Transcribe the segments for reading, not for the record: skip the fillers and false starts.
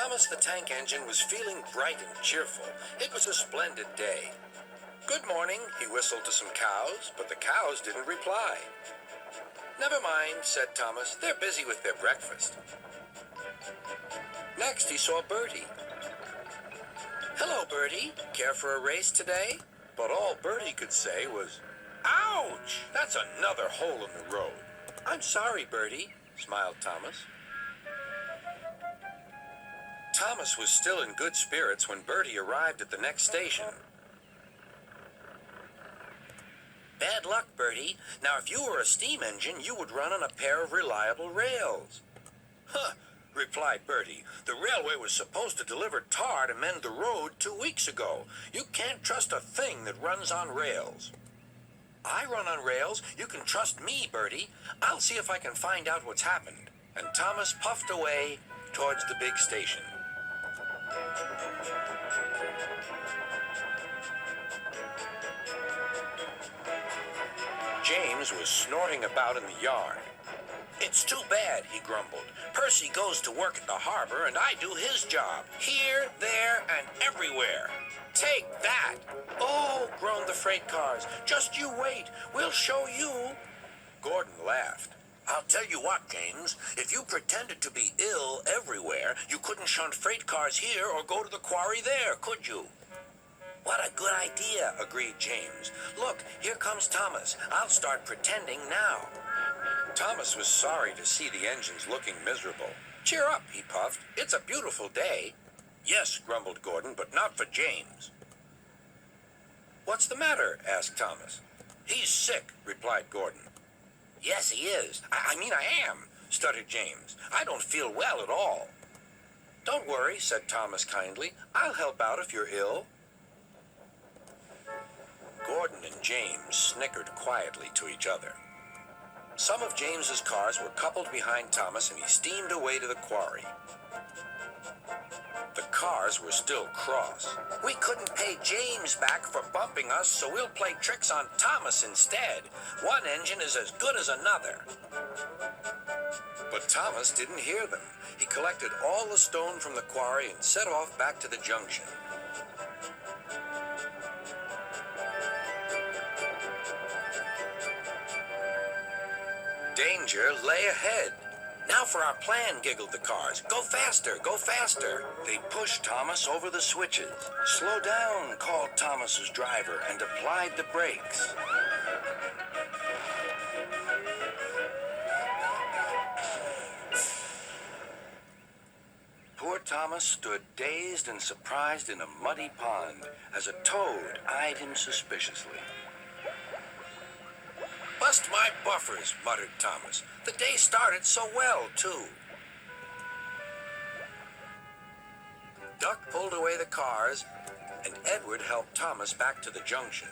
Thomas the Tank Engine was feeling bright and cheerful. It was a splendid day. "Good morning," he whistled to some cows, but the cows didn't reply. "Never mind," said Thomas. "They're busy with their breakfast." Next, he saw Bertie. "Hello, Bertie. Care for a race today?" But all Bertie could say was, "Ouch! That's another hole in the road." "I'm sorry, Bertie," smiled Thomas. Thomas was still in good spirits when Bertie arrived at the next station. "Bad luck, Bertie. Now, if you were a steam engine, you would run on a pair of reliable rails." "Huh," replied Bertie. "The railway was supposed to deliver tar to mend the road 2 weeks ago. You can't trust a thing that runs on rails." "I run on rails. You can trust me, Bertie. I'll see if I can find out what's happened." And Thomas puffed away towards the big station. James was snorting about in the yard. "It's too bad," he grumbled. "Percy goes to work at the harbor, and I do his job. Here, there, and everywhere. Take that!" "Oh," groaned the freight cars. "Just you wait. We'll show you." Gordon laughed. "I'll tell you what, James. If you pretended to be ill everywhere, you couldn't shunt freight cars here or go to the quarry there, could you?" "What a good idea," agreed James. "Look, here comes Thomas. I'll start pretending now." Thomas was sorry to see the engines looking miserable. "Cheer up," he puffed. "It's a beautiful day." "Yes," grumbled Gordon, "but not for James." "What's the matter?" asked Thomas. "He's sick," replied Gordon. "Yes, he is. I am," stuttered James. "I don't feel well at all." "Don't worry," said Thomas kindly. "I'll help out if you're ill." Gordon and James snickered quietly to each other. Some of James's cars were coupled behind Thomas, and he steamed away to the quarry. The cars were still cross. "We couldn't pay James back for bumping us, so we'll play tricks on Thomas instead. One engine is as good as another." But Thomas didn't hear them. He collected all the stone from the quarry and set off back to the junction. Danger lay ahead. "Now for our plan," giggled the cars. "Go faster, go faster." They pushed Thomas over the switches. "Slow down," called Thomas's driver, and applied the brakes. Poor Thomas stood dazed and surprised in a muddy pond as a toad eyed him suspiciously. "Bust my buffers," muttered Thomas. "The day started so well, too." Duck pulled away the cars, and Edward helped Thomas back to the junction.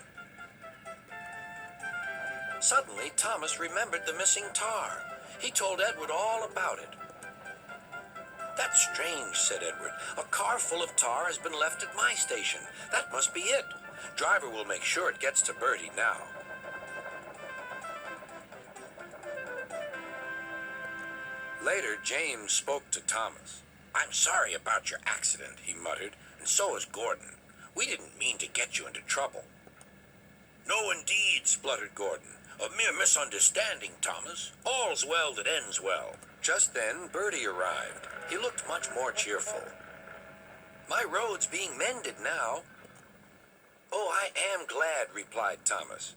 Suddenly, Thomas remembered the missing tar. He told Edward all about it. "That's strange," said Edward. "A car full of tar has been left at my station. That must be it. Driver will make sure it gets to Bertie now." Later, James spoke to Thomas. "I'm sorry about your accident," he muttered, "and so is Gordon. We didn't mean to get you into trouble." "No, indeed," spluttered Gordon. "A mere misunderstanding, Thomas. All's well that ends well." Just then, Bertie arrived. He looked much more cheerful. "My road's being mended now." "Oh, I am glad," replied Thomas.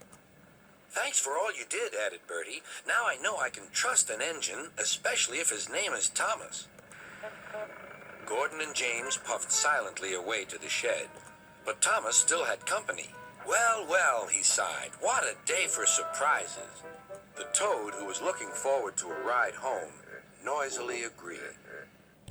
"Thanks for all you did," added Bertie. "Now I know I can trust an engine, especially if his name is Thomas." Gordon and James puffed silently away to the shed, but Thomas still had company. "Well, well," he sighed, "what a day for surprises." The toad, who was looking forward to a ride home, noisily agreed.